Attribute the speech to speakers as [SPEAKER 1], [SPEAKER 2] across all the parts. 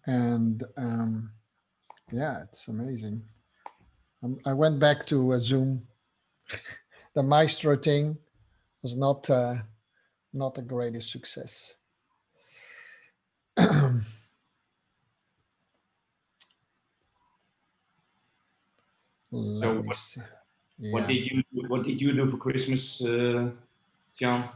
[SPEAKER 1] And yeah, it's amazing. I went back to Zoom. The Maestro thing was not the greatest success. Let
[SPEAKER 2] So
[SPEAKER 1] me see.
[SPEAKER 2] what
[SPEAKER 1] Yeah.
[SPEAKER 2] did you do for Christmas, John?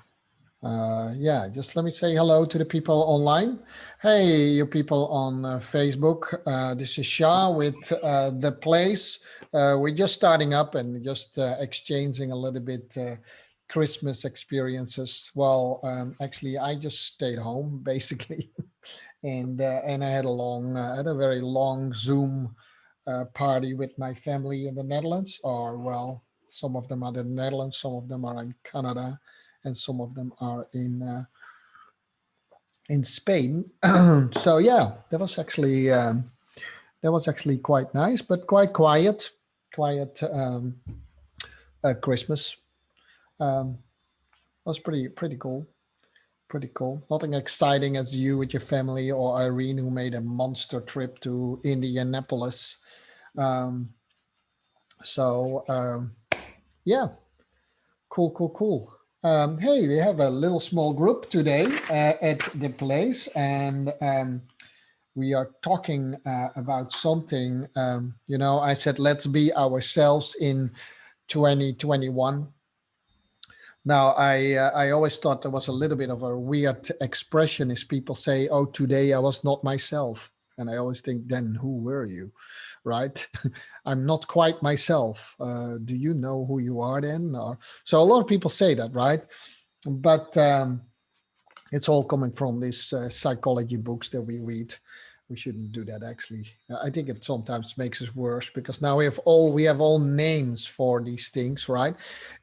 [SPEAKER 1] Yeah, just let me say hello to the people online. Hey, you people on Facebook. This is Shah with The Place. We're just starting up and just exchanging a little bit Christmas experiences. Well, actually, I just stayed home basically, and I had had a very long Zoom party with my family in the Netherlands. Or well, some of them are in the Netherlands, some of them are in Canada, and some of them are in Spain. So yeah, that was actually quite nice, but quite quiet Christmas. Um, was pretty cool. Pretty cool. Nothing exciting as you with your family or Irene, who made a monster trip to Indianapolis. Um, so yeah, cool. Hey, we have a little small group today at the place, and we are talking about something. I said let's be ourselves in 2021. Now, I always thought there was a little bit of a weird expression as people say, "Oh, today I was not myself," and I always think, then who were you, right? I'm not quite myself. Do you know who you are then? Or so a lot of people say that, right? But it's all coming from these psychology books that we read. We shouldn't do that actually. I think it sometimes makes us worse because now we have all names for these things, right?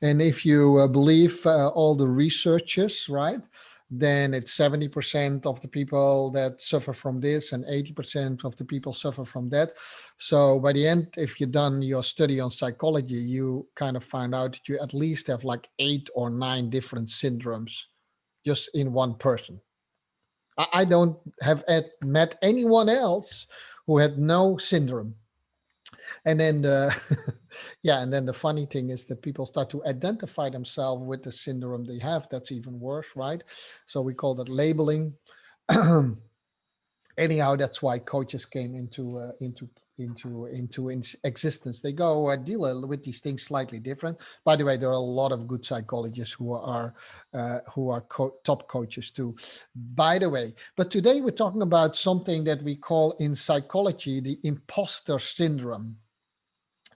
[SPEAKER 1] And if you believe all the researchers, right, then it's 70% of the people that suffer from this and 80% of the people suffer from that. So by the end, if you've done your study on psychology, you kind of find out that you at least have like 8 or 9 different syndromes just in one person. I don't have met anyone else who had no syndrome. And then yeah, and then the funny thing is that people start to identify themselves with the syndrome they have. That's even worse, right? So we call that labeling. Anyhow, that's why coaches came into existence. They go deal with these things slightly different. By the way, there are a lot of good psychologists who are top coaches too. By the way, but today we're talking about something that we call in psychology the imposter syndrome.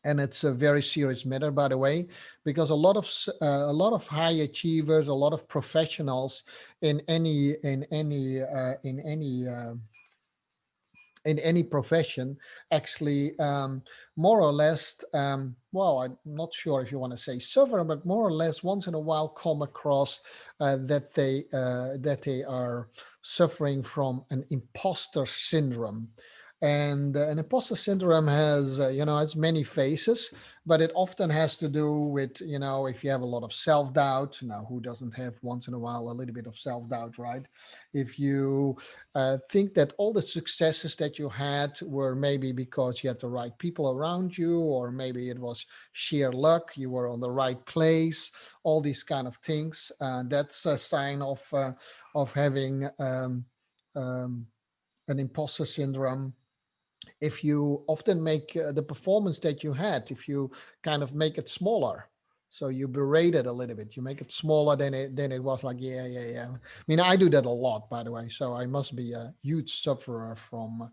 [SPEAKER 1] And it's a very serious matter, by the way, because a lot of high achievers, a lot of professionals in any profession actually more or less, well, I'm not sure if you want to say suffer, but more or less once in a while come across that they are suffering from an imposter syndrome. And an imposter syndrome has many faces, but it often has to do with, if you have a lot of self-doubt. Now, who doesn't have once in a while a little bit of self-doubt, right? If you think that all the successes that you had were maybe because you had the right people around you, or maybe it was sheer luck, you were on the right place, all these kind of things. That's a sign of having um, an imposter syndrome. If you often make the performance that you had, if you kind of make it smaller, so you berate it a little bit, you make it smaller than it was, like, yeah. I mean, I do that a lot, by the way, so I must be a huge sufferer from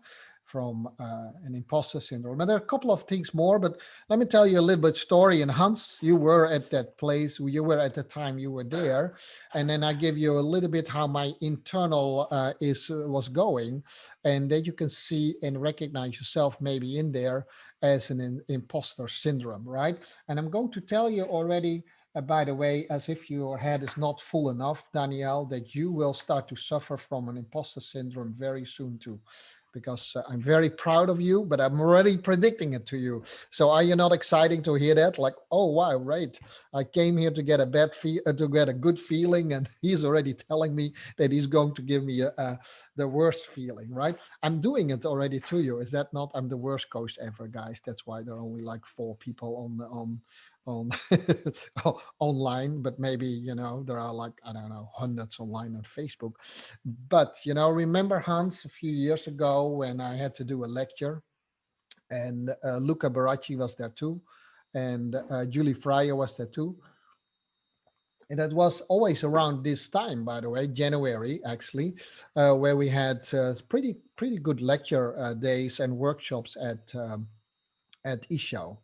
[SPEAKER 1] an imposter syndrome. But there are a couple of things more, but let me tell you a little bit story. And Hans, you were at that place, you were at the time you were there, and then I give you a little bit how my internal is was going, and then you can see and recognize yourself maybe in there as an imposter syndrome, right? And I'm going to tell you already, by the way, as if your head is not full enough, Danielle, that you will start to suffer from an imposter syndrome very soon too, because I'm very proud of you, but I'm already predicting it to you. So are you not exciting to hear that? Like, oh wow, right. I came here to get a to get a good feeling, and he's already telling me that he's going to give me the worst feeling, right? I'm doing it already to you. Is that not? I'm the worst coach ever, guys. That's why there are only like 4 people on online, but maybe there are like, I don't know, hundreds online on Facebook. But remember, Hans, a few years ago when I had to do a lecture, and Luca Baracci was there too, and Julie Fryer was there too. And that was always around this time, by the way, January actually, where we had pretty good lecture days and workshops at Isho.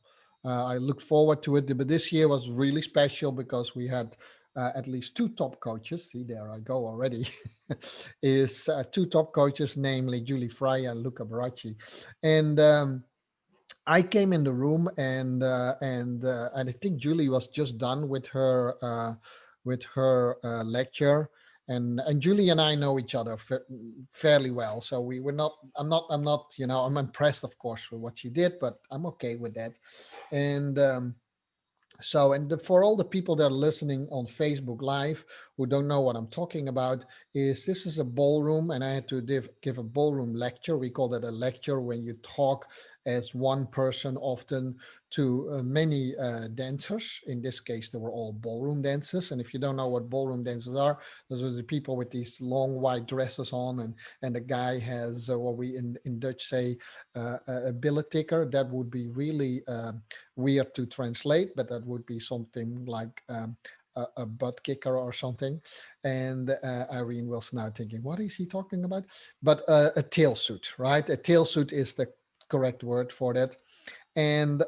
[SPEAKER 1] I looked forward to it, but this year was really special because we had at least 2 top coaches. See, there I go already. Is 2 top coaches, namely Julie Frey and Luca Baracci, and I came in the room, and I think Julie was just done with her lecture, and Julie and I know each other fairly well, so we were not. I'm not. I'm impressed, of course, with what she did, but I'm okay with that, and. For all the people that are listening on Facebook Live who don't know what I'm talking about, is this is a ballroom, and I had to give a ballroom lecture. We call that a lecture when you talk as one person, often to many dancers. In this case, they were all ballroom dancers. And if you don't know what ballroom dancers are, those are the people with these long white dresses on, and the guy has what we in Dutch say a billet ticker. That would be really weird to translate, but that would be something like a butt kicker or something. And Irene was now thinking, what is he talking about? But a tail suit, right? A tail suit is the correct word for that. And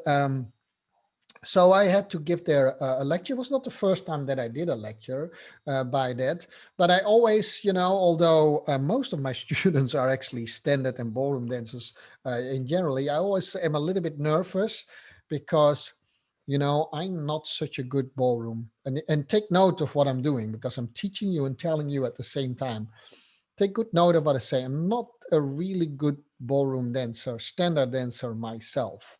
[SPEAKER 1] so I had to give there a lecture. It was not the first time that I did a lecture by that, but I always, although most of my students are actually standard and ballroom dancers in generally, I always am a little bit nervous because, I'm not such a good ballroom. And take note of what I'm doing, because I'm teaching you and telling you at the same time. Take good note of what I say. I'm not a really good ballroom dancer, standard dancer myself.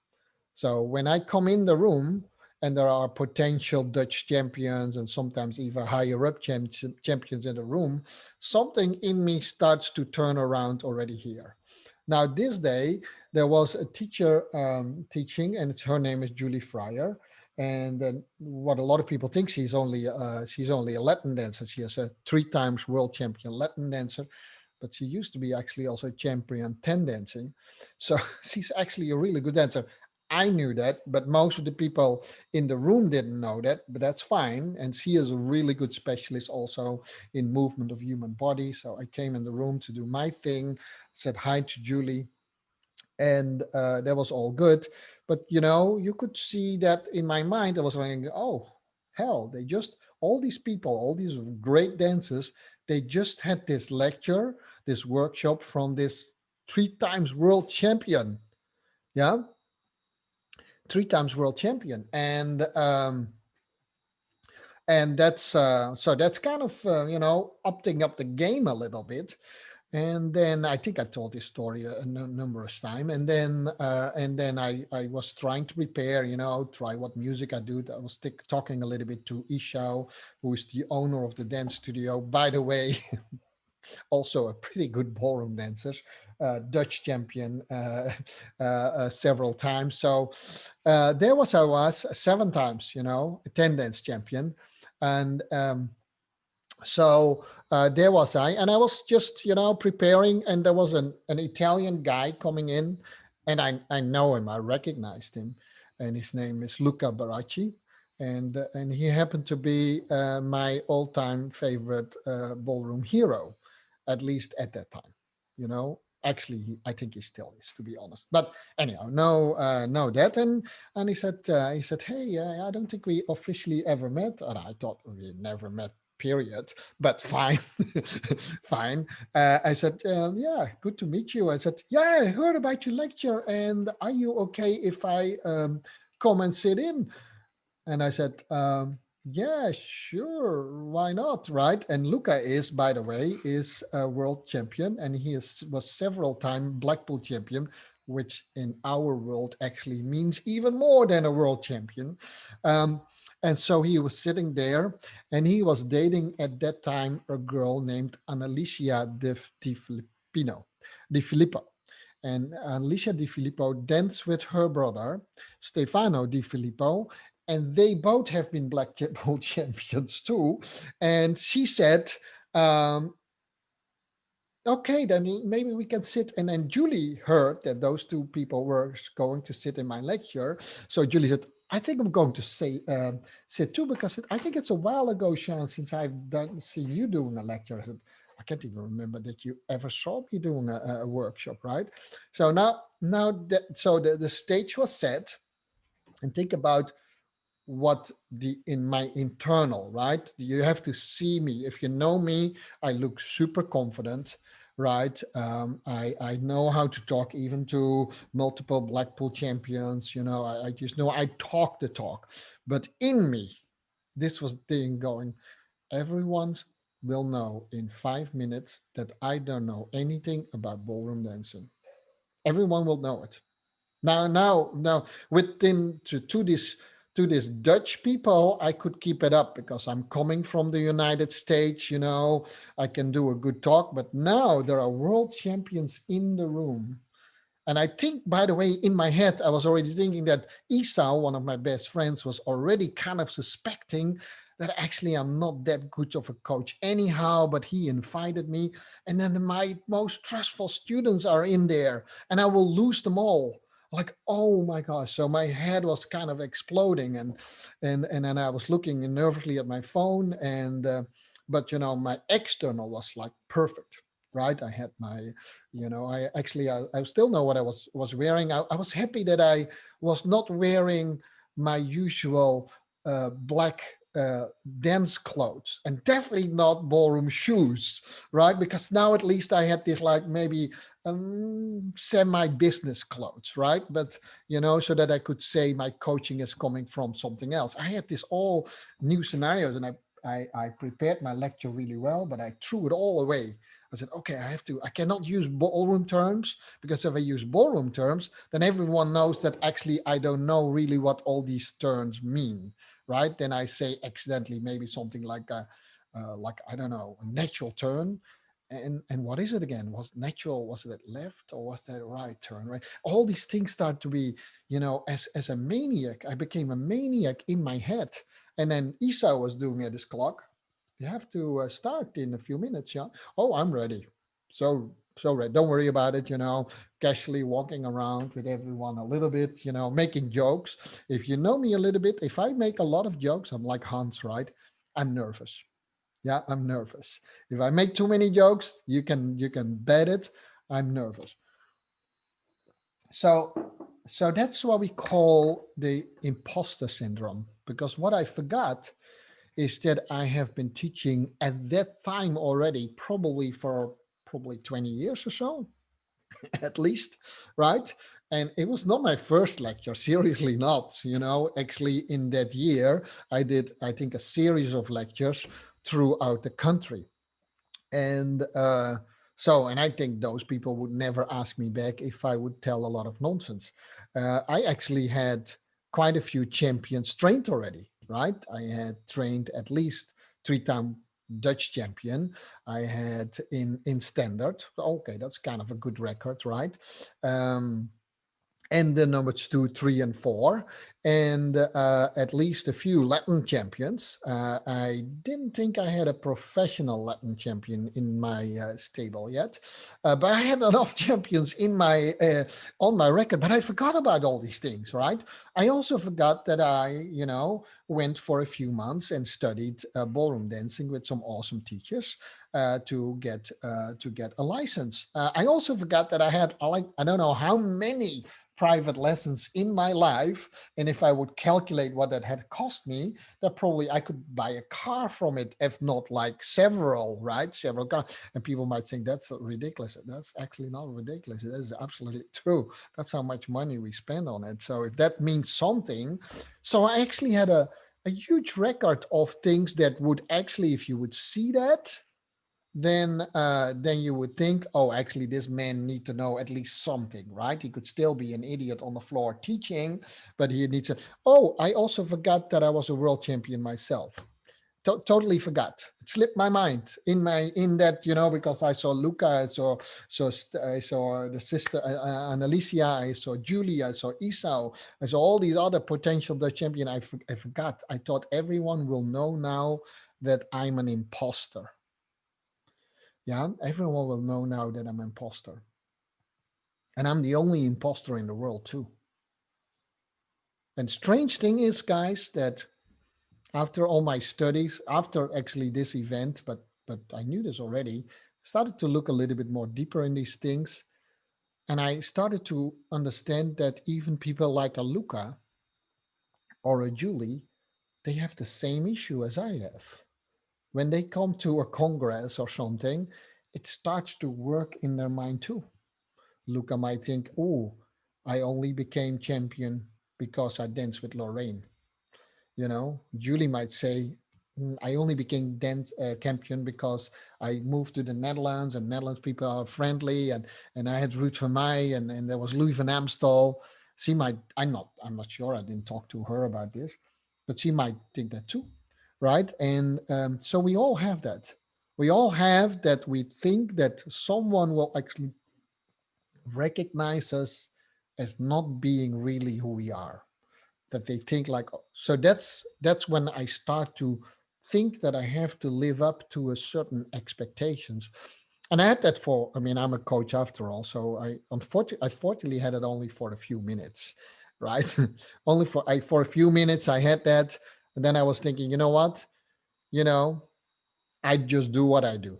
[SPEAKER 1] So when I come in the room and there are potential Dutch champions and sometimes even higher up champions in the room, something in me starts to turn around already here. Now, this day, there was a teacher teaching, and her name is Julie Fryer. And what a lot of people think, she's only a Latin dancer. She is a 3 times world champion Latin dancer, but she used to be actually also champion 10 dancing. So she's actually a really good dancer. I knew that, but most of the people in the room didn't know that, but that's fine. And she is a really good specialist also in movement of human body. So I came in the room to do my thing, said hi to Julie, and that was all good. But you could see that in my mind I was thinking, oh hell, they just, all these people, all these great dancers, they just had this lecture, this workshop from this 3 times world champion. Yeah, 3 times world champion. And that's so that's kind of upping up the game a little bit. And then I think I told this story a numerous time. And then I was trying to prepare, try what music I do. I was talking a little bit to Isha, who is the owner of the dance studio, by the way. Also a pretty good ballroom dancer, Dutch champion several times. So there was I was 7 times, attendance champion, and so there was and I was just preparing, and there was an Italian guy coming in, and I know him, I recognized him, and his name is Luca Baracci, and he happened to be my all-time favorite ballroom hero, at least at that time. Actually, I think he still is, to be honest. But anyhow, no that, and he said, hey, I don't think we officially ever met, and I thought we never met, period, but fine. Fine. I said, yeah, good to meet you. I said, yeah, I heard about your lecture, and are you okay if I come and sit in? And I said, Yeah, sure. Why not? Right. And Luca is, by the way, is a world champion, and was several time Blackpool champion, which in our world actually means even more than a world champion. Um, and so he was sitting there, and he was dating at that time a girl named Annalicia Di Filippino, Di Filippo. And Alicia Di Filippo danced with her brother, Stefano Di Filippo, and they both have been black ball champions too. And she said, um, okay, then maybe we can sit. And then Julie heard that those two people were going to sit in my lecture. So Julie said, I think I'm going to sit too, because I think it's a while ago, Sean, since I've seen you doing a lecture. I said, I can't even remember that you ever saw me doing a workshop, right? So the stage was set, and think about what the in my internal, right? You have to see me. If you know me, I look super confident, right? I know how to talk even to multiple Blackpool champions. I just know I talk the talk. But in me, this was the thing going, everyone will know in 5 minutes that I don't know anything about ballroom dancing. Everyone will know it. Now, within to this Dutch people, I could keep it up because I'm coming from the United States. I can do a good talk. But now there are world champions in the room, and I think, by the way, in my head, I was already thinking that Esau, one of my best friends, was already kind of suspecting that actually I'm not that good of a coach anyhow, but he invited me. And then my most trustful students are in there, and I will lose them all. Like, oh my gosh. So my head was kind of exploding, and then I was looking nervously at my phone, but my external was like perfect, right? I had my, I still know what I was wearing. I was happy that I was not wearing my usual black dance clothes, and definitely not ballroom shoes, right? Because now at least I had this, like, maybe semi business clothes, right? But so that I could say my coaching is coming from something else. I had this all new scenarios, and I prepared my lecture really well, but I threw it all away. I said, okay, I cannot use ballroom terms, because if I use ballroom terms, then everyone knows that actually I don't know really what all these terms mean, right? Then I say accidentally maybe something like, I don't know, a natural turn. And what is it again? Was natural, was it left, or was that right turn, right? All these things start to be, as a maniac, I became a maniac in my head. And then Isa was doing at his clock, you have to start in a few minutes, yeah. Oh, I'm ready. So ready. Don't worry about it. Casually walking around with everyone a little bit. Making jokes. If you know me a little bit, if I make a lot of jokes, I'm like Hans, right? I'm nervous. Yeah, I'm nervous. If I make too many jokes, you can bet it. I'm nervous. So so that's what we call the imposter syndrome. Because what I forgot is that I have been teaching at that time already, probably for probably 20 years or so, at least, right? And it was not my first lecture, seriously not. Actually, in that year, I did, I think, a series of lectures throughout the country. And I think those people would never ask me back if I would tell a lot of nonsense. I actually had quite a few champions trained already, right? I had trained at least 3-time Dutch champion. I had in standard. Okay, that's kind of a good record, right? Um, and the numbers 2, 3, and 4, and at least a few Latin champions. I didn't think I had a professional Latin champion in my stable yet, but I had enough champions in my on my record. But I forgot about all these things, right? I also forgot that I, went for a few months and studied ballroom dancing with some awesome teachers to get a license. I also forgot that I had, like, I don't know how many private lessons in my life. And if I would calculate what that had cost me, that probably I could buy a car from it, if not like several, right? Several cars. And people might think that's ridiculous. That's actually not ridiculous. That is absolutely true. That's how much money we spend on it. So if that means something, so I actually had a huge record of things that would actually, if you would see that, then you would think, oh, actually, this man need to know at least something, right? He could still be an idiot on the floor teaching, but he needs to. Oh, I also forgot that I was a world champion myself. Totally forgot. It slipped my mind in that, because I saw Luca, I saw the sister Annalicia, I saw Julie, I saw Esau, I saw all these other potential Dutch champion. I forgot. I thought everyone will know now that I'm an imposter. Yeah, everyone will know now that I'm an imposter. And I'm the only imposter in the world too. And strange thing is, guys, that after all my studies, after actually this event, but I knew this already, started to look a little bit more deeper in these things. And I started to understand that even people like a Luca or a Julie, they have the same issue as I have. When they come to a congress or something, it starts to work in their mind too. Luca might think, oh, I only became champion because I danced with Lorraine. Julie might say, I only became dance champion because I moved to the Netherlands, and Netherlands people are friendly, and I had Ruud van Meij, and there was Louis van Amstel. She might, I'm not sure, I didn't talk to her about this, but she might think that too, right? And so we all have that. We all have that. We think that someone will actually recognize us as not being really who we are, that they think like, so that's when I start to think that I have to live up to a certain expectations. And I had that for, I mean, I'm a coach after all, so I fortunately had it only for a few minutes, right? Only for a few minutes I had that. And then I was thinking, you know what, you know I just do what I do.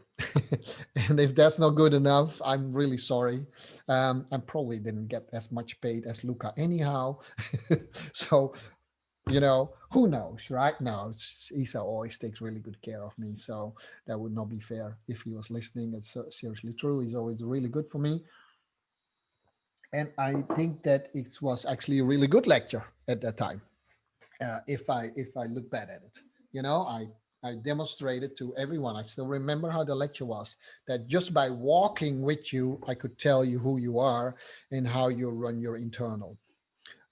[SPEAKER 1] And if that's not good enough, I'm really sorry. I probably didn't get as much paid as Luca anyhow. So, who knows, right? No, Isa always takes really good care of me. So that would not be fair if he was listening. It's seriously true. He's always really good for me. And I think that it was actually a really good lecture at that time. If I look back at it, I demonstrated to everyone. I still remember how the lecture was, that just by walking with you, I could tell you who you are and how you run your internal.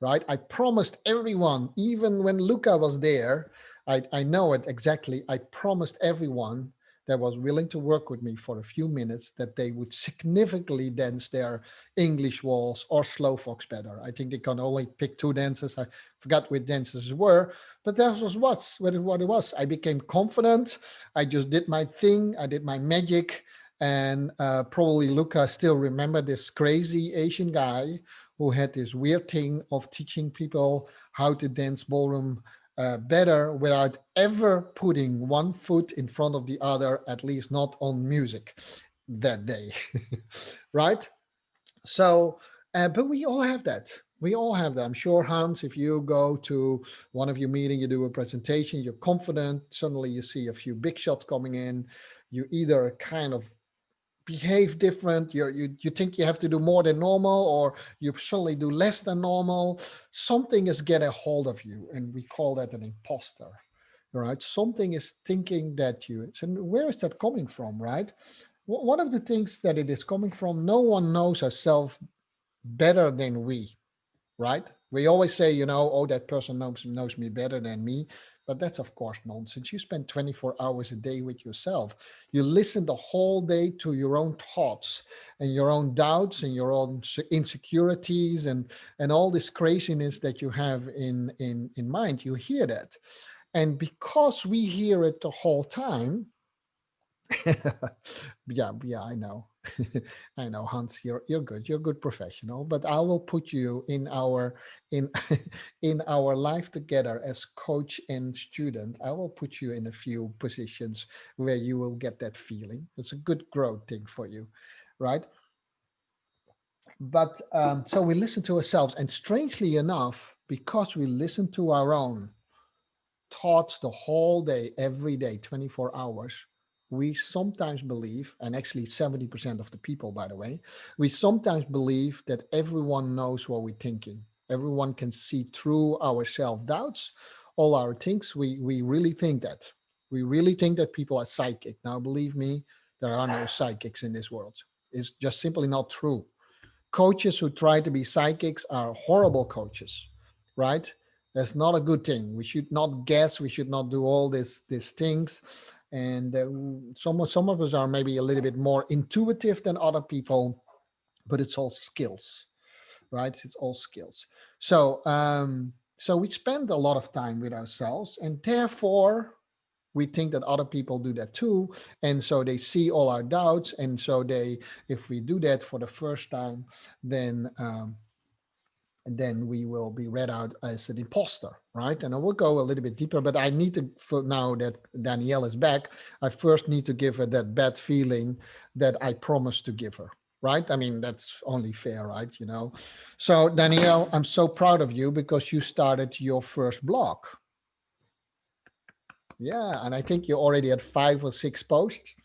[SPEAKER 1] Right? I promised everyone, even when Luca was there, I know it exactly. I promised everyone that was willing to work with me for a few minutes that they would significantly dance their English waltz or slow fox better. I think they can only pick two dances. I forgot which dances were, but that was what it was. I became confident. I just did my thing. I did my magic. And probably Luca still remember this crazy Asian guy who had this weird thing of teaching people how to dance ballroom better without ever putting one foot in front of the other, at least not on music that day. Right? So, but we all have that. We all have that. I'm sure, Hans, if you go to one of your meetings, you do a presentation, you're confident, suddenly you see a few big shots coming in. You either kind of behave different, you think you have to do more than normal, or you suddenly do less than normal. Something is getting a hold of you, and we call that an imposter. Right? Something is thinking that you, so where is that coming from, right? One of the things that it is coming from, no one knows ourselves better than we, right? We always say, oh, that person knows me better than me. But that's, of course, nonsense. You spend 24 hours a day with yourself. You listen the whole day to your own thoughts and your own doubts and your own insecurities and all this craziness that you have in mind. You hear that. And because we hear it the whole time, yeah, I know. I know, Hans, you're good. You're a good professional, but I will put you in in our life together as coach and student. I will put you in a few positions where you will get that feeling. It's a good growth thing for you, right? But so we listen to ourselves, and strangely enough, because we listen to our own thoughts the whole day, every day, 24 hours, we sometimes believe, and actually 70% of the people, by the way, we sometimes believe that everyone knows what we're thinking. Everyone can see through our self doubts, all our things, we really think that. We really think that people are psychic. Now, believe me, there are no psychics in this world. It's just simply not true. Coaches who try to be psychics are horrible coaches, right? That's not a good thing. We should not guess. We should not do all these things. And some of us are maybe a little bit more intuitive than other people, but it's all skills, right? It's all skills. So we spend a lot of time with ourselves, and therefore we think that other people do that too, and so they see all our doubts, and so they, if we do that for the first time, then then we will be read out as an imposter, right? And I will go a little bit deeper, but I need to, for now that Danielle is back, I first need to give her that bad feeling that I promised to give her, right? I mean, that's only fair, right? You know. So Danielle, I'm so proud of you because you started your first blog. Yeah, and I think you already had 5 or 6 posts.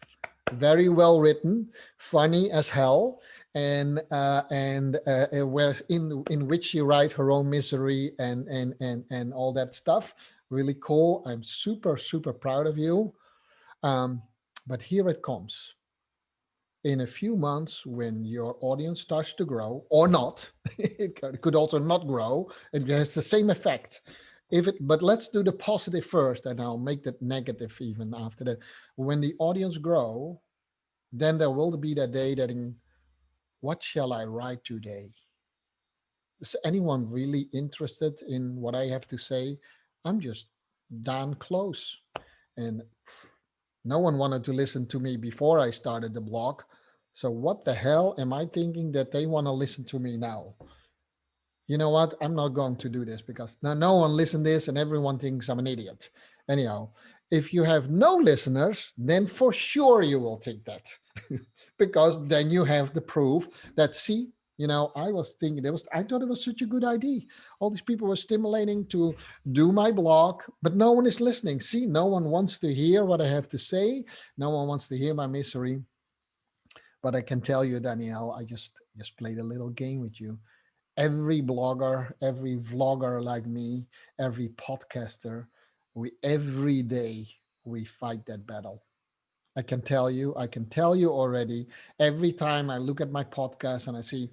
[SPEAKER 1] Very well written, funny as hell, and where in which she write her own misery and all that stuff. Really cool. I'm super proud of you. Um, but here it comes. In a few months, when your audience starts to grow or not, it could also not grow. It has the same effect. But let's do the positive first, and I'll make that negative even after that. When the audience grow, then there will be that day that in what shall I write today? Is anyone really interested in what I have to say? I'm just darn close. And no one wanted to listen to me before I started the blog. So what the hell am I thinking that they want to listen to me now? You know what? I'm not going to do this because now no one listens this and everyone thinks I'm an idiot. Anyhow, if you have no listeners, then for sure you will think that. Because then you have the proof that, see, I was thinking I thought it was such a good idea. All these people were stimulating to do my blog, but no one is listening. See, no one wants to hear what I have to say. No one wants to hear my misery. But I can tell you, Danielle, I just played a little game with you. Every blogger, every vlogger like me, every podcaster, we every day we fight that battle. I can tell you already, every time I look at my podcast and I see,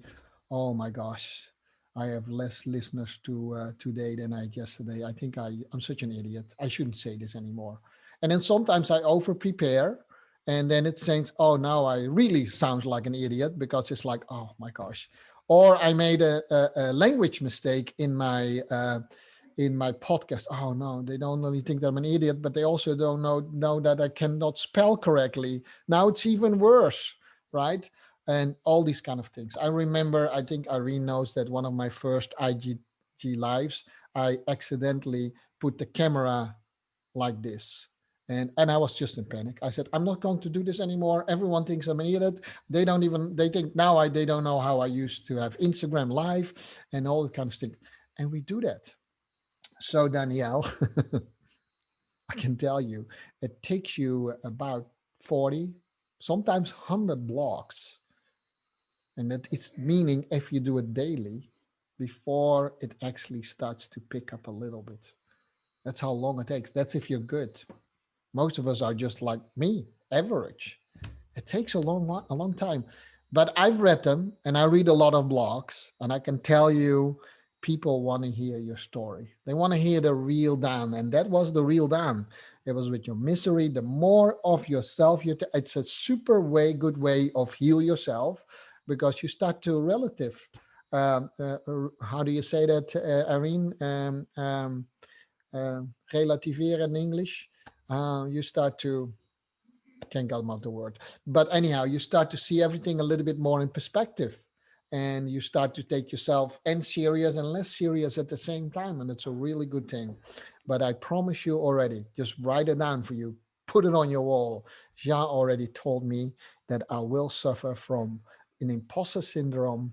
[SPEAKER 1] oh my gosh, I have less listeners today than I had yesterday. I think I'm such an idiot. I shouldn't say this anymore. And then sometimes I over prepare, and then it thinks, oh, now I really sound like an idiot because it's like, oh my gosh. Or I made a language mistake in my podcast. Oh no, they don't only think that I'm an idiot, but they also don't know that I cannot spell correctly. Now it's even worse, right? And all these kind of things. I remember, I think Irene knows that one of my first IGG lives, I accidentally put the camera like this. And I was just in panic. I said, I'm not going to do this anymore. Everyone thinks I'm an idiot. They think now they don't know how I used to have Instagram live and all that kind of thing. And we do that. So, Danielle, I can tell you, it takes you about 40, sometimes 100 blocks. And that it's meaning if you do it daily before it actually starts to pick up a little bit. That's how long it takes. That's if you're good. Most of us are just like me, average. It takes a long time. But I've read them and I read a lot of blogs, and I can tell you people want to hear your story. They want to hear the real Dan. And that was the real Dan. It was with your misery, the more of yourself it's a super good way of heal yourself, because you start to relative. How do you say that, Irene? Relativeren in English. You start to, can't come out the word, but anyhow, you start to see everything a little bit more in perspective, and you start to take yourself and serious and less serious at the same time, and it's a really good thing. But I promise you already, just write it down for you, put it on your wall. Jean already told me that I will suffer from an imposter syndrome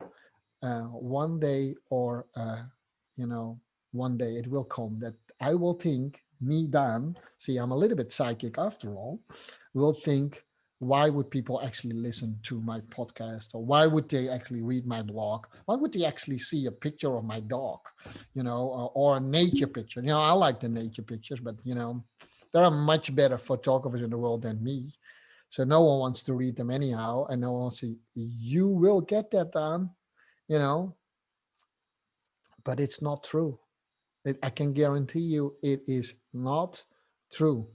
[SPEAKER 1] one day, or you know one day it will come that I will think, me Dan, see, I'm a little bit psychic after all, will think, why would people actually listen to my podcast, or why would they actually read my blog? Why would they actually see a picture of my dog, or a nature picture? I like the nature pictures, but there are much better photographers in the world than me. So no one wants to read them anyhow, and no one wants to. You will get that done, you know, but it's not true. I can guarantee you it is not true.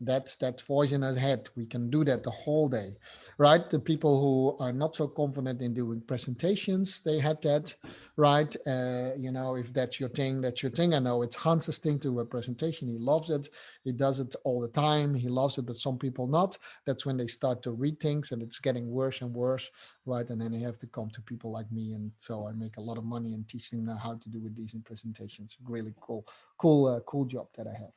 [SPEAKER 1] That's that voice in our head. We can do that the whole day, right? The people who are not so confident in doing presentations, they had that, right? If that's your thing, that's your thing. I know it's Hans's thing to do a presentation. He loves it. He does it all the time. He loves it, but some people not. That's when they start to read things and it's getting worse and worse, right? And then they have to come to people like me. And so I make a lot of money and teach them how to do a decent presentations. Really cool job that I have.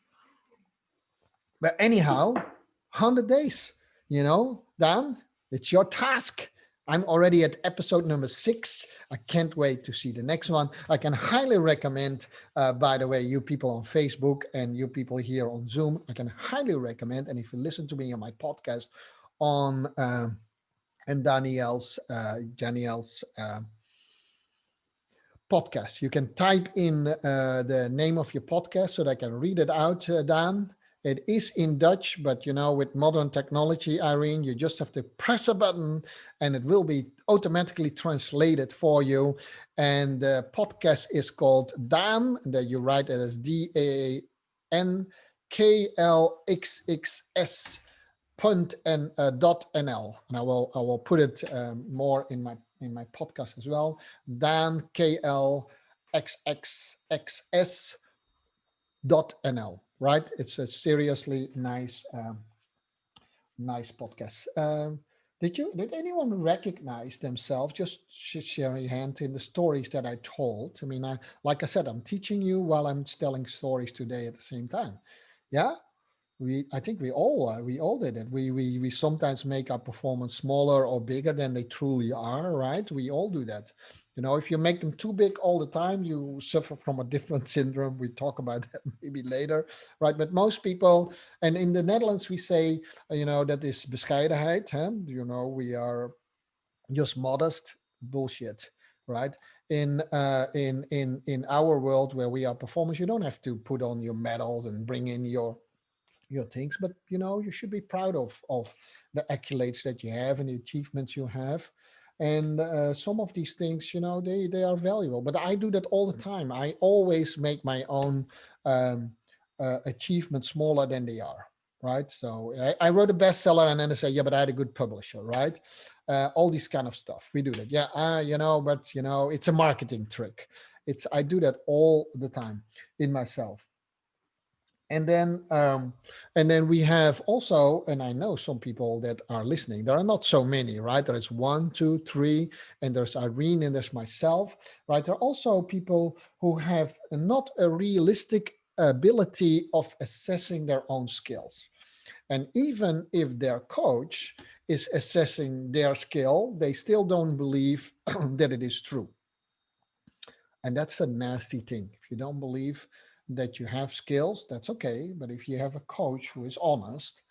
[SPEAKER 1] But anyhow, 100 days, Dan, it's your task. I'm already at episode number 6. I can't wait to see the next one. I can highly recommend, by the way, you people on Facebook and you people here on Zoom, I can highly recommend. And if you listen to me on my podcast on and Danielle's podcast. You can type in the name of your podcast so that I can read it out, Dan. It is in Dutch, but with modern technology, Irene, you just have to press a button and it will be automatically translated for you. And the podcast is called Dan, and that you write it as DANKLXXS .nl, and I will put it more in my podcast as well. Dan KLXXXS.nl, right? It's a seriously nice podcast. Did anyone recognize themselves? Just share your hand in the stories that I told. I mean, like I said, I'm teaching you while I'm telling stories today at the same time. Yeah, I think we all did it. We sometimes make our performance smaller or bigger than they truly are, right? We all do that. If you make them too big all the time, you suffer from a different syndrome. We talk about that maybe later, right? But most people, and in the Netherlands we say, that is bescheidenheid. Huh? We are just modest. Bullshit, right? In our world where we are performers, you don't have to put on your medals and bring in your things, but you should be proud of the accolades that you have and the achievements you have. And some of these things, they are valuable, but I do that all the time. I always make my own achievements smaller than they are, right? So I wrote a bestseller and then I say, yeah, but I had a good publisher, right? All these kind of stuff, we do that. Yeah, but it's a marketing trick. I do that all the time in myself. And then we have also, and I know some people that are listening, there are not so many, right? There is 1, 2, 3, and there's Irene and there's myself, right? There are also people who have not a realistic ability of assessing their own skills. And even if their coach is assessing their skill, they still don't believe that it is true. And that's a nasty thing. If you don't believe that you have skills, that's okay. But if you have a coach who is honest,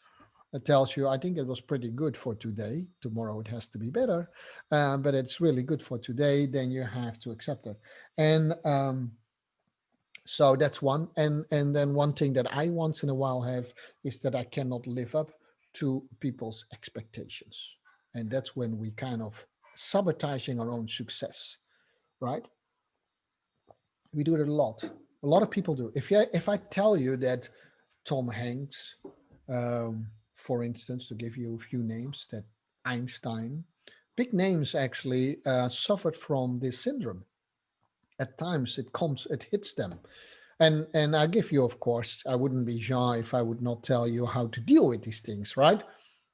[SPEAKER 1] it tells you, I think it was pretty good for today. Tomorrow it has to be better, but it's really good for today. Then you have to accept it. And so that's one. And then one thing that I once in a while have is that I cannot live up to people's expectations, and that's when we kind of sabotaging our own success, right? We do it a lot. A lot of people do. If I tell you that Tom Hanks, for instance, to give you a few names, that Einstein, big names actually suffered from this syndrome. At times it hits them. And I give you, of course, I wouldn't be shy if I would not tell you how to deal with these things, right?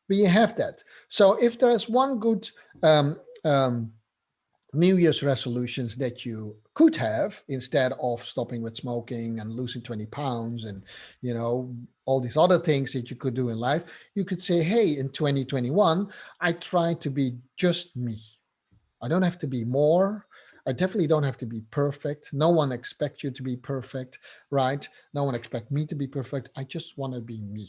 [SPEAKER 1] But you have that. So if there is one good um, um, New Year's resolutions that you could have instead of stopping with smoking and losing 20 pounds and, all these other things that you could do in life, you could say, hey, in 2021, I try to be just me. I don't have to be more. I definitely don't have to be perfect. No one expects you to be perfect, right? No one expects me to be perfect. I just want to be me.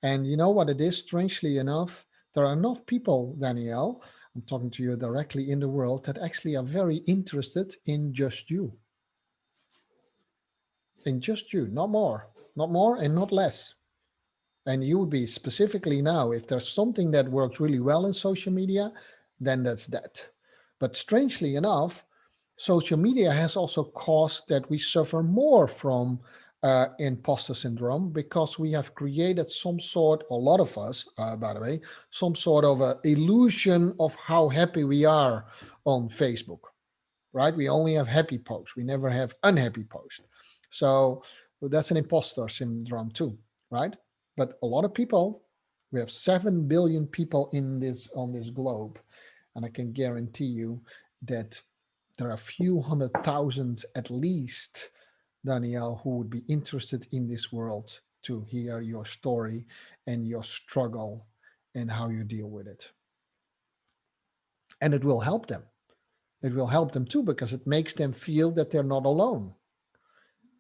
[SPEAKER 1] And you know what it is, strangely enough? There are enough people, Danielle, I'm talking to you directly, in the world that actually are very interested in just you. In just you, not more and not less. And you would be specifically now, if there's something that works really well in social media, then that's that. But strangely enough, social media has also caused that we suffer more from imposter syndrome because we have created some sort, a lot of us, by the way, some sort of a illusion of how happy we are on Facebook, right? We only have happy posts. We never have unhappy posts. So that's an imposter syndrome too, right? But a lot of people, we have 7 billion people in this on this globe, and I can guarantee you that there are a few hundred thousand at least, Danielle, who would be interested in this world to hear your story and your struggle and how you deal with it. And it will help them. It will help them too because it makes them feel that they're not alone.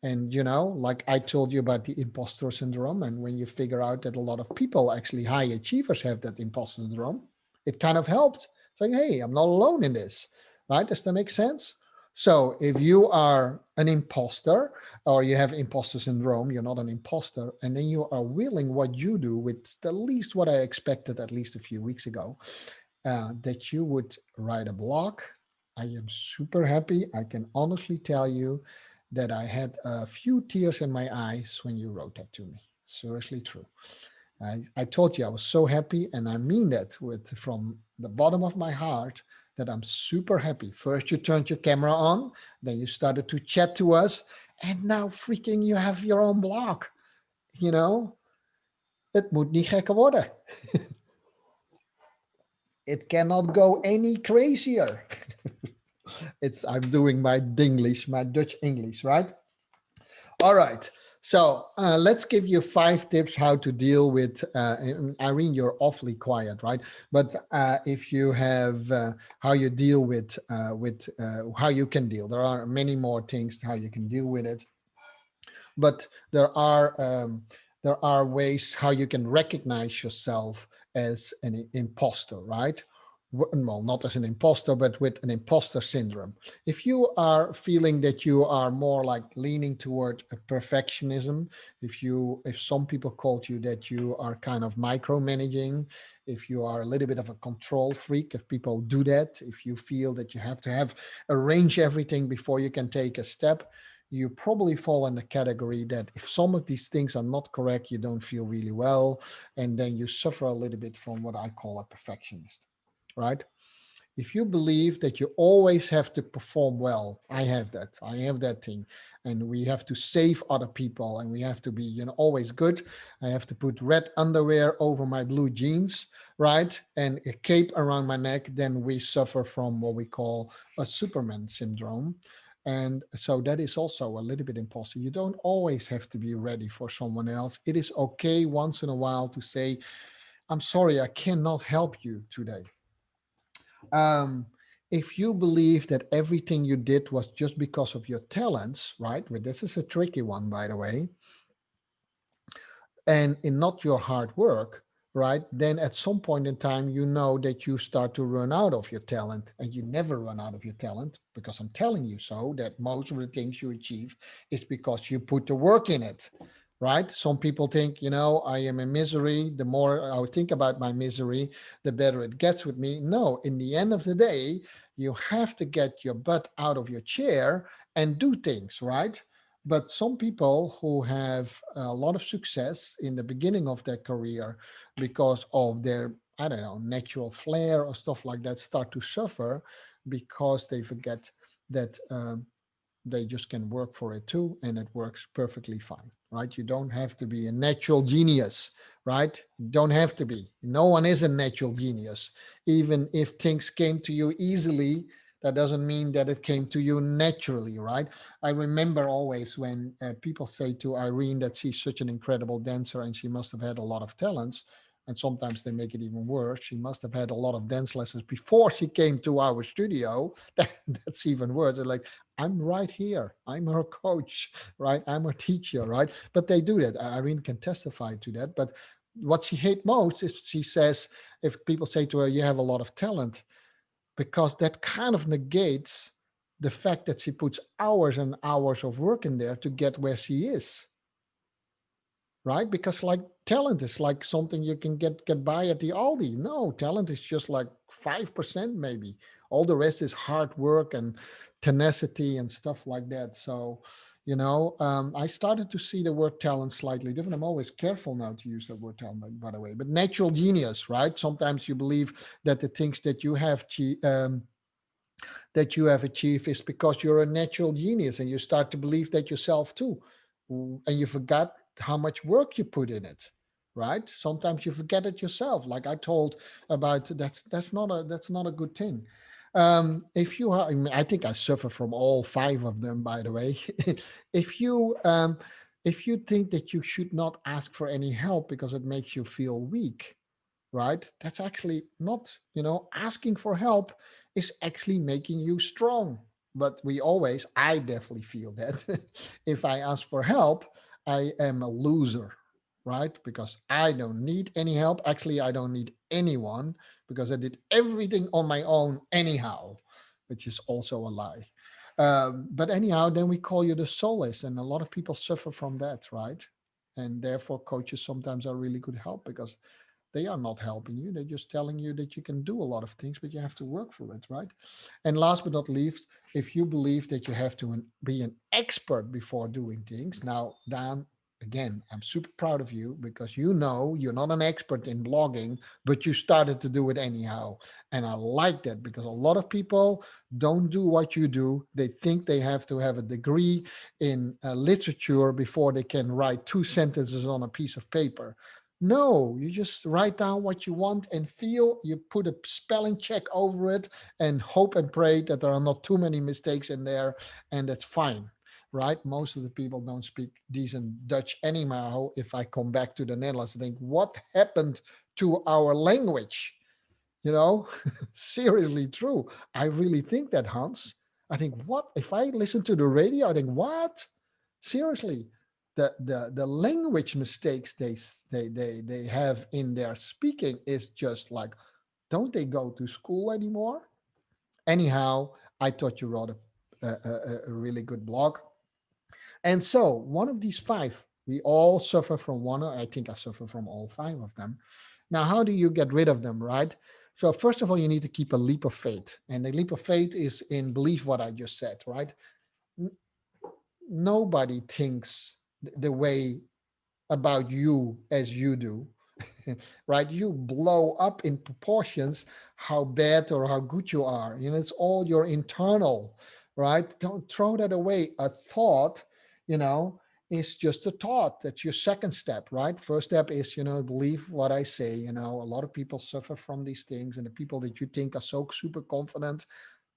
[SPEAKER 1] And, like I told you about the imposter syndrome, and when you figure out that a lot of people, actually high achievers, have that imposter syndrome, it kind of helped saying, hey, I'm not alone in this, right? Does that make sense? So if you are an imposter or you have imposter syndrome, you're not an imposter, and then you are willing what you do with the least what I expected at least a few weeks ago, that you would write a blog. I am super happy. I can honestly tell you that I had a few tears in my eyes when you wrote that to me. It's seriously true. I told you I was so happy, and I mean that with from the bottom of my heart that I'm super happy. First, you turned your camera on, then you started to chat to us, and now freaking you have your own blog. You know, het moet niet gekker worden. It cannot go any crazier. I'm doing my Dinglish, my Dutch English, right? All right. So let's give you 5 tips how to deal with. Irene, you're awfully quiet, right? But if you have how you deal with how you can deal, there are many more things how you can deal with it. But there are ways how you can recognize yourself as an imposter, right? Well, not as an imposter, but with an imposter syndrome. If you are feeling that you are more like leaning toward a perfectionism, if some people called you that you are kind of micromanaging, if you are a little bit of a control freak, if people do that, if you feel that you have to have arrange everything before you can take a step, you probably fall in the category that if some of these things are not correct, you don't feel really well, and then you suffer a little bit from what I call a perfectionist, right? If you believe that you always have to perform well, I have that thing, and we have to save other people, and we have to be, always good. I have to put red underwear over my blue jeans, right, and a cape around my neck, then we suffer from what we call a Superman syndrome. And so that is also a little bit impossible. You don't always have to be ready for someone else. It is okay once in a while to say, I'm sorry, I cannot help you today. um, if you believe that everything you did was just because of your talents, right? But this is a tricky one, by the way, and in not your hard work, right? Then at some point in time, you know that you start to run out of your talent, and you never run out of your talent because I'm telling you so, that most of the things you achieve is because you put the work in it, right? Some people think, I am in misery. The more I think about my misery, the better it gets with me. No, in the end of the day, you have to get your butt out of your chair and do things, right? But some people who have a lot of success in the beginning of their career because of their, I don't know, natural flair or stuff like that, start to suffer because they forget that they just can work for it too, and it works perfectly fine, right? You don't have to be a natural genius, right? You don't have to be. No one is a natural genius. Even if things came to you easily, that doesn't mean that it came to you naturally, right? I remember always when people say to Irene that she's such an incredible dancer and she must have had a lot of talents. And sometimes they make it even worse. She must have had a lot of dance lessons before she came to our studio. That's even worse. They're like, I'm right here. I'm her coach, right? I'm her teacher, right? But they do that. Irene can testify to that. But what she hates most is she says, if people say to her, you have a lot of talent, because that kind of negates the fact that she puts hours and hours of work in there to get where she is, right? Because like talent is like something you can get by at the Aldi. No, talent is just like 5% maybe. All the rest is hard work and tenacity and stuff like that. So, I started to see the word talent slightly different. I'm always careful now to use that word talent, by the way. But natural genius, right? Sometimes you believe that the things that you have achieved is because you're a natural genius, and you start to believe that yourself too. And you forgot how much work you put in it, right? Sometimes you forget it yourself. Like I told about, that's not a good thing. If you are, I, mean, I think I suffer from all five of them, by the way. if you if you think that you should not ask for any help because it makes you feel weak, right? That's actually not, asking for help is actually making you strong. But I definitely feel that if I ask for help, I am a loser, right? Because I don't need any help. Actually, I don't need anyone because I did everything on my own anyhow, which is also a lie. But anyhow, then we call you the solace, and a lot of people suffer from that, right? And therefore, coaches sometimes are really good help because they are not helping you. They're just telling you that you can do a lot of things, but you have to work for it, right? And last but not least, if you believe that you have to be an expert before doing things, now, Dan, again, I'm super proud of you because you're not an expert in blogging, but you started to do it anyhow. And I like that because a lot of people don't do what you do. They think they have to have a degree in literature before they can write two sentences on a piece of paper. No, you just write down what you want and feel. You put a spelling check over it and hope and pray that there are not too many mistakes in there, and that's fine, right? Most of the people don't speak decent Dutch anyhow. If I come back to the Netherlands, I think, what happened to our language? You know, seriously true. I really think that, Hans. I think, what if I listen to the radio? I think, what? Seriously, the language mistakes they have in their speaking is just like, don't they go to school anymore? Anyhow, I thought you wrote a really good blog. And so, one of these five, we all suffer from one, or I think I suffer from all five of them. Now, how do you get rid of them, right? So, first of all, you need to keep a leap of faith. And the leap of faith is in belief what I just said, right? N- Nobody thinks the way about you as you do. Right? You blow up in proportions how bad or how good you are. It's all your internal, right? Don't throw that away. A thought, you know, is just a thought. That's your second step, right? First step is, believe what I say. A lot of people suffer from these things, and the people that you think are so super confident,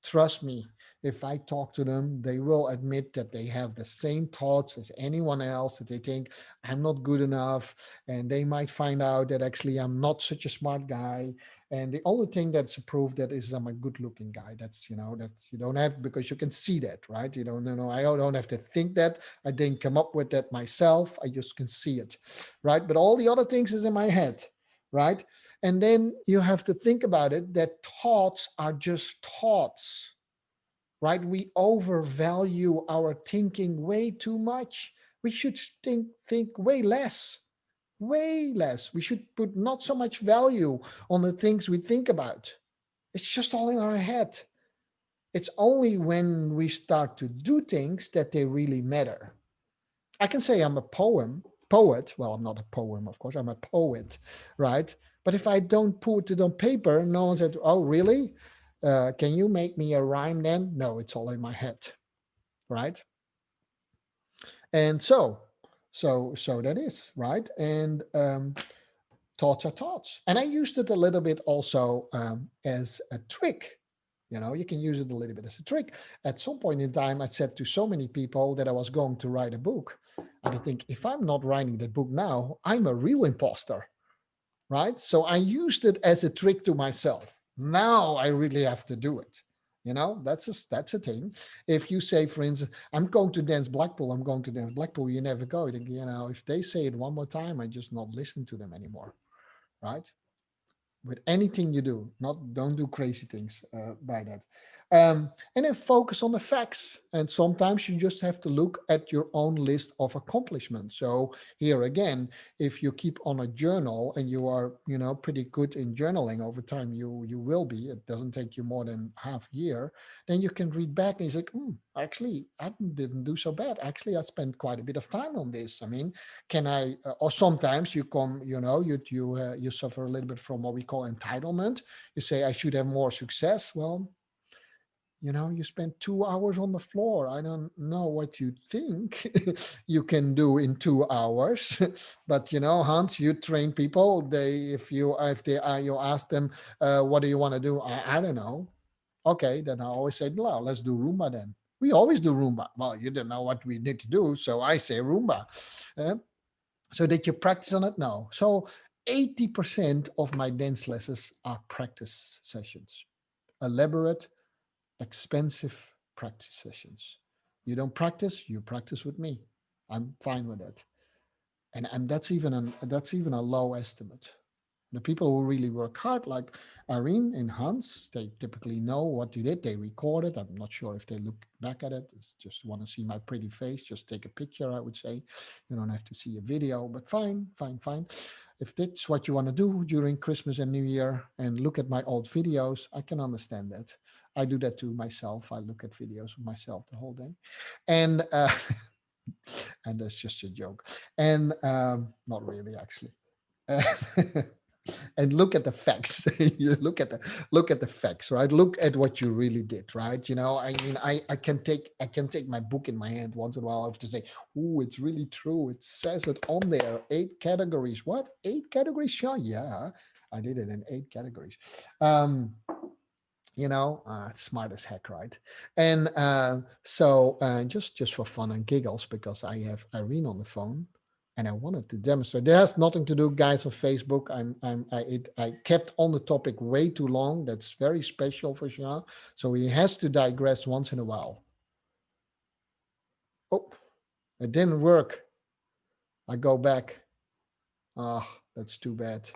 [SPEAKER 1] trust me, if I talk to them, they will admit that they have the same thoughts as anyone else, that they think I'm not good enough. And they might find out that actually I'm not such a smart guy. And the only thing that's a proof that is I'm a good looking guy. That's you don't have, because you can see that, right? You don't know. I don't have to think that. I didn't come up with that myself. I just can see it, right? But all the other things is in my head, right? And then you have to think about it that thoughts are just thoughts, right? We overvalue our thinking way too much. We should think way less, way less. We should put not so much value on the things we think about. It's just all in our head. It's only when we start to do things that they really matter. I can say I'm a poet. Well, I'm not a poem, of course. I'm a poet, right? But if I don't put it on paper, no one said, "Oh, really? Can you make me a rhyme then?" No, it's all in my head, right? And so that is right. And thoughts are thoughts. And I used it a little bit also as a trick. You can use it a little bit as a trick. At some point in time, I said to so many people that I was going to write a book. And I think, if I'm not writing that book now, I'm a real imposter, right? So I used it as a trick to myself. Now I really have to do it. That's a thing. If you say, for instance, I'm going to dance Blackpool, I'm going to dance Blackpool, you never go. Then, if they say it one more time, I just not listen to them anymore, right? With anything you do, not don't do crazy things by that. And then focus on the facts. And sometimes you just have to look at your own list of accomplishments. So here again, if you keep on a journal and you are, pretty good in journaling over time, you will be. It doesn't take you more than half a year. Then you can read back and you say, actually, I didn't do so bad. Actually, I spent quite a bit of time on this. I mean, can I or sometimes you come, you suffer a little bit from what we call entitlement. You say I should have more success. Well, you spend 2 hours on the floor. I don't know what you think you can do in 2 hours. But Hans, you train people. If you ask them, what do you want to do? I don't know. Okay, then I always say, well, let's do Roomba then. We always do Roomba. Well, you don't know what we need to do, so I say Roomba. Uh, so did you practice on it? No. So 80% of my dance lessons are practice sessions, elaborate, expensive practice sessions. You don't practice, you practice with me. I'm fine with that. And that's even a low estimate. The people who really work hard, like Irene and Hans, they typically know what you did. They record it. I'm not sure if they look back at it. It's just want to see my pretty face. Just take a picture, I would say. You don't have to see a video, but fine, fine, fine. If that's what you want to do during Christmas and New Year and look at my old videos, I can understand that. I do that to myself. I look at videos of myself the whole day. And and that's just a joke. And not really, actually. And look at the facts. You look at the facts, right? Look at what you really did, right? I mean, I can take my book in my hand once in a while. I have to say, oh, it's really true. It says it on there. 8 categories. What? 8 categories? Sure, yeah. I did it in 8 categories. Um, smart as heck, right? And just for fun and giggles, because I have Irene on the phone and I wanted to demonstrate. That has nothing to do, guys, with Facebook. I kept on the topic way too long. That's very special for Jean, so he has to digress once in a while. Oh, it didn't work. I go back. Ah, that's too bad.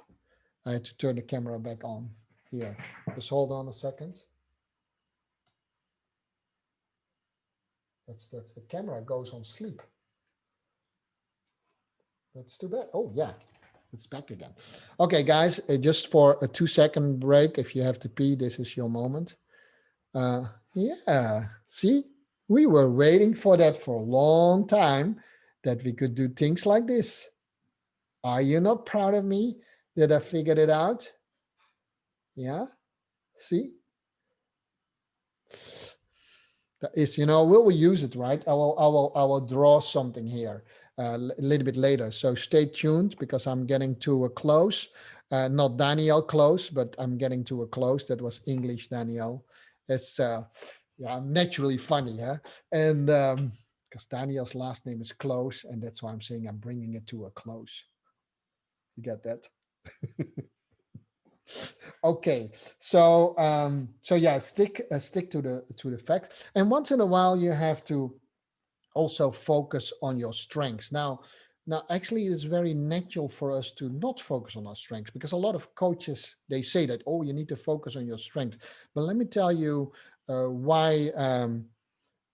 [SPEAKER 1] I had to turn the camera back on. Here, just hold on a second. That's the camera goes on sleep. That's too bad. Oh, yeah, it's back again. Okay, guys, just for a 2-second break. If you have to pee, this is your moment. Yeah, see, we were waiting for that for a long time that we could do things like this. Are you not proud of me that I figured it out? Yeah, see? That is, we'll use it, right? I will draw something here a little bit later. So stay tuned because I'm getting to a close. Not Daniel close, but I'm getting to a close. That was English, Daniel. It's yeah, I'm naturally funny, huh? And because Daniel's last name is Close, and that's why I'm saying I'm bringing it to a close. You get that? Okay, so yeah, stick to the facts, and once in a while you have to also focus on your strengths. Now actually it's very natural for us to not focus on our strengths, because a lot of coaches, they say that, oh, you need to focus on your strength. But let me tell you why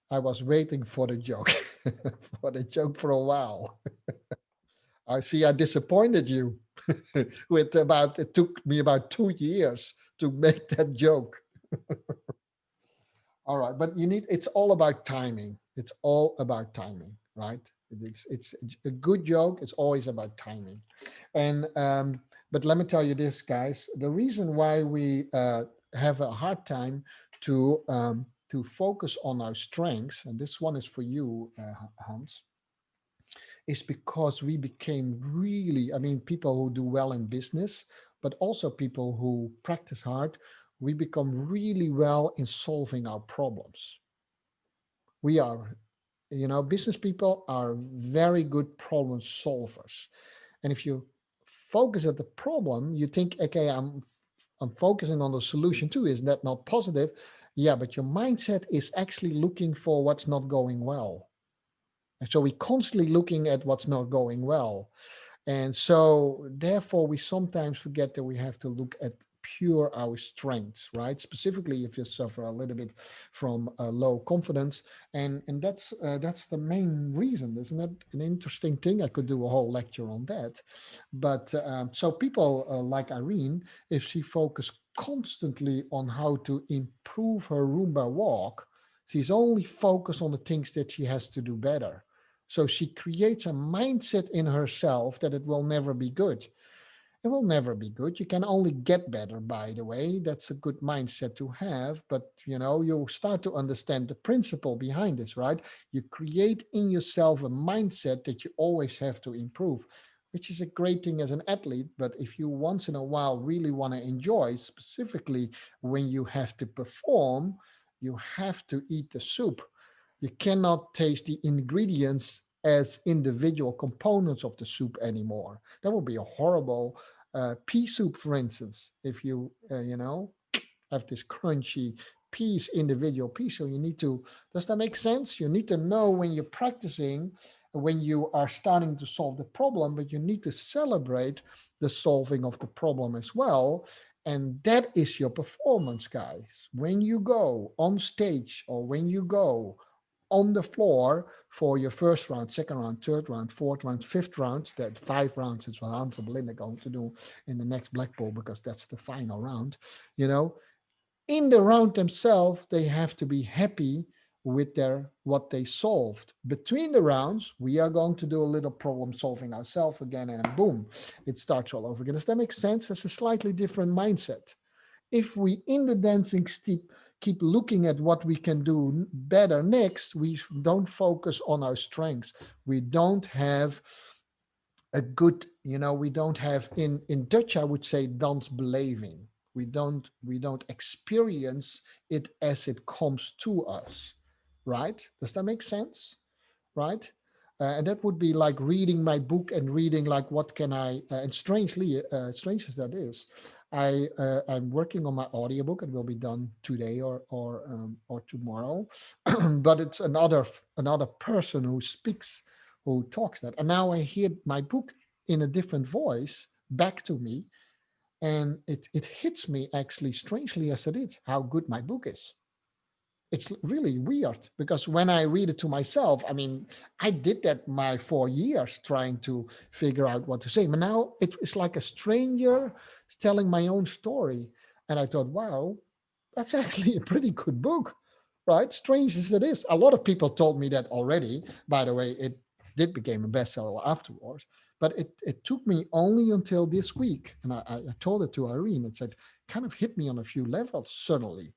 [SPEAKER 1] I was waiting for the joke for the joke for a while. I see I disappointed you with about it took me about 2 years to make that joke. All right, but it's all about timing. It's all about timing, right? It's a good joke. It's always about timing. And but let me tell you this, guys. The reason why we have a hard time to focus on our strengths, and this one is for you, Hans, is because we became really, I mean, people who do well in business, but also people who practice hard, we become really well in solving our problems. We are, business people are very good problem solvers. And if you focus at the problem, you think, okay, I'm focusing on the solution too. Is that not positive? Yeah, but your mindset is actually looking for what's not going well. And so we're constantly looking at what's not going well. And so, therefore, we sometimes forget that we have to look at pure our strengths, right? Specifically, if you suffer a little bit from low confidence, and that's the main reason, isn't that an interesting thing? I could do a whole lecture on that. But so people like Irene, if she focused constantly on how to improve her Roomba walk, she's only focused on the things that she has to do better. So she creates a mindset in herself that it will never be good. It will never be good. You can only get better, by the way. That's a good mindset to have. But, you start to understand the principle behind this, right? You create in yourself a mindset that you always have to improve, which is a great thing as an athlete. But if you once in a while really want to enjoy, specifically when you have to perform, you have to eat the soup. You cannot taste the ingredients as individual components of the soup anymore. That would be a horrible pea soup, for instance. If you, have this crunchy piece, individual piece. So you need to, does that make sense? You need to know when you're practicing, when you are starting to solve the problem, but you need to celebrate the solving of the problem as well. And that is your performance, guys. When you go on stage or when you go on the floor for your first round, second round, third round, fourth round, fifth round. That 5 rounds is what Hans and Belinda going to do in the next Black Ball because that's the final round. You know, in the round themselves, they have to be happy with their what they solved. Between the rounds, we are going to do a little problem solving ourselves again, and boom, it starts all over again. Does that make sense? It's a slightly different mindset. If we in the dancing keep looking at what we can do better next, we don't focus on our strengths. We don't have a good, we don't have in Dutch, I would say dansbeleving. We don't experience it as it comes to us, right? Does that make sense? Right? And that would be like reading my book and reading like what can I and strangely, strange as that is, I'm working on my audiobook. It will be done today or tomorrow, but it's another person who speaks, who talks that, and now I hear my book in a different voice back to me, and it hits me actually strangely as it is how good my book is. It's really weird because when I read it to myself, I mean, I did that my 4 years trying to figure out what to say. But now it's like a stranger telling my own story. And I thought, wow, that's actually a pretty good book, right? Strange as it is. A lot of people told me that already. By the way, it did become a bestseller afterwards. But it took me only until this week. And I told it to Irene. It said, kind of hit me on a few levels suddenly.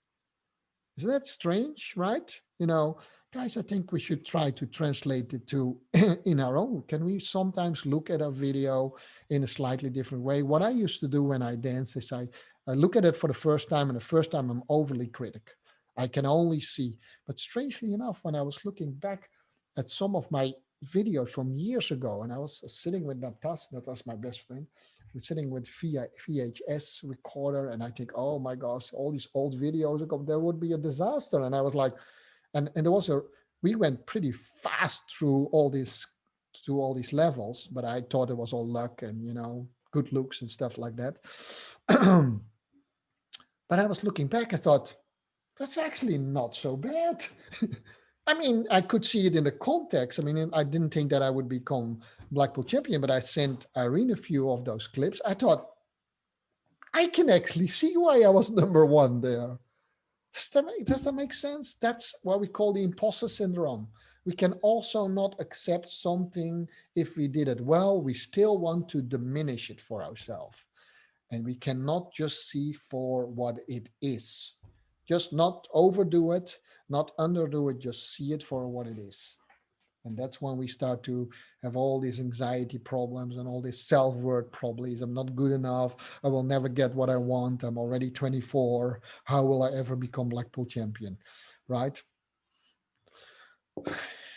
[SPEAKER 1] Isn't that strange, right? Guys, I think we should try to translate it to in our own. Can we sometimes look at a video in a slightly different way? What I used to do when I dance is I look at it for the first time, and the first time I'm overly critic. I can only see. But strangely enough, when I was looking back at some of my videos from years ago, and I was sitting with Natas, my best friend, we're sitting with VHS recorder, and I think, oh my gosh, all these old videos, there would be a disaster. And I was like, and there was we went pretty fast through all these levels, but I thought it was all luck and good looks and stuff like that. But I was looking back, I thought that's actually not so bad. I mean, I could see it in the context. I mean, I didn't think that I would become Blackpool champion, but I sent Irene a few of those clips. I thought, I can actually see why I was number one there. Does that make sense? That's what we call the imposter syndrome. We can also not accept something if we did it well. We still want to diminish it for ourselves. And we cannot just see for what it is. Just not overdo it, not underdo it, just see it for what it is. And that's when we start to have all these anxiety problems and all these self-worth problems. I'm not good enough. I will never get what I want. I'm already 24. How will I ever become Blackpool champion? Right?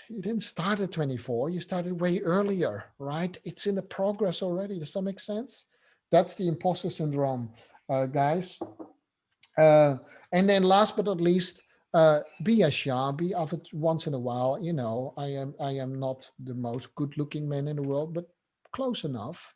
[SPEAKER 1] You didn't start at 24. You started way earlier, right? It's in the progress already. Does that make sense? That's the imposter syndrome, guys. Uh, And then last but not least, be a shy, be of it once in a while. I am not the most good looking man in the world, but close enough.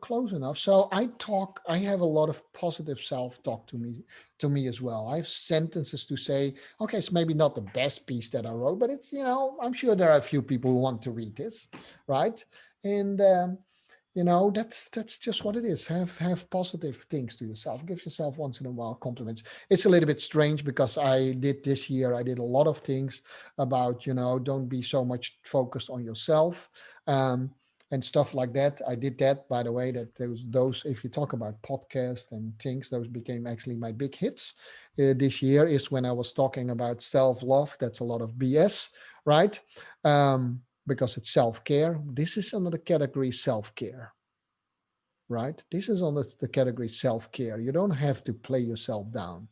[SPEAKER 1] Close enough. So I have a lot of positive self-talk to me as well. I have sentences to say, okay, it's maybe not the best piece that I wrote, but I'm sure there are a few people who want to read this, right? And that's just what it is. Have positive things to yourself. Give yourself once in a while compliments. It's a little bit strange because I did a lot of things about, don't be so much focused on yourself. Um, and stuff like that. I did that, by the way. That those if you talk about podcast and things, those became actually my big hits this year. Is when I was talking about self love. That's a lot of BS, right? Because it's self care. This is under the category self care, right? This is on the category self care. You don't have to play yourself down.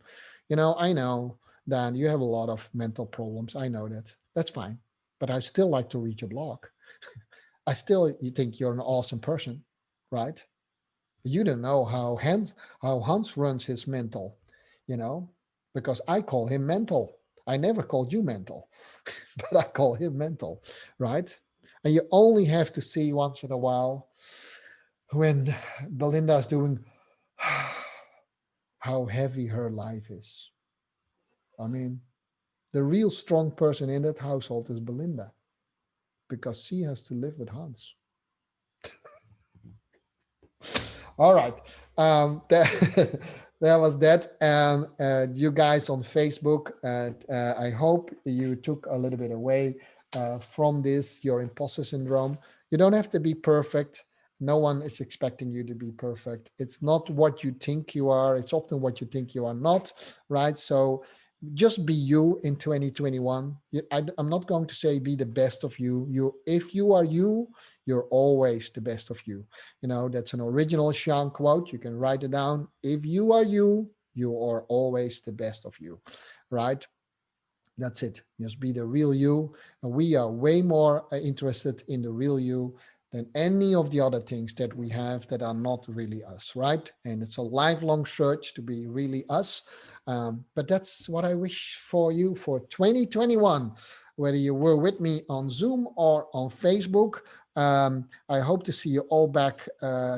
[SPEAKER 1] I know, Dan, you have a lot of mental problems. I know that. That's fine. But I still like to read your blog. I still you think you're an awesome person, right? You don't know how Hans runs his mental, you know, because I call him mental. I never called you mental, but I call him mental, right? And you only have to see once in a while when Belinda's doing how heavy her life is. I mean, the real strong person in that household is Belinda because she has to live with Hans. All right. That, that was that. You guys on Facebook, I hope you took a little bit away from this, your imposter syndrome. You don't have to be perfect. No one is expecting you to be perfect. It's not what you think you are. It's often what you think you are not, right? So just be you in 2021. I'm not going to say be the best of you. If you are you, you're always the best of you. That's an original Sean quote. You can write it down. If you are you, you are always the best of you, right? That's it. Just be the real you. And we are way more interested in the real you than any of the other things that we have that are not really us, right? And it's a lifelong search to be really us. But that's what I wish for you for 2021, whether you were with me on Zoom or on Facebook. I hope to see you all back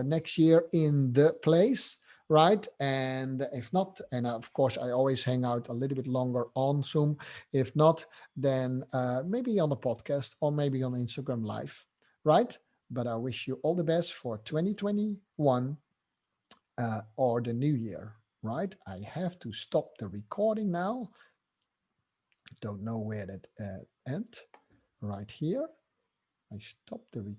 [SPEAKER 1] next year in the place, right? And if not, and of course, I always hang out a little bit longer on Zoom. If not, then maybe on the podcast or maybe on Instagram Live, right? But I wish you all the best for 2021 or the new year, right? I have to stop the recording now. Don't know where that end. Right here. I stop the recording.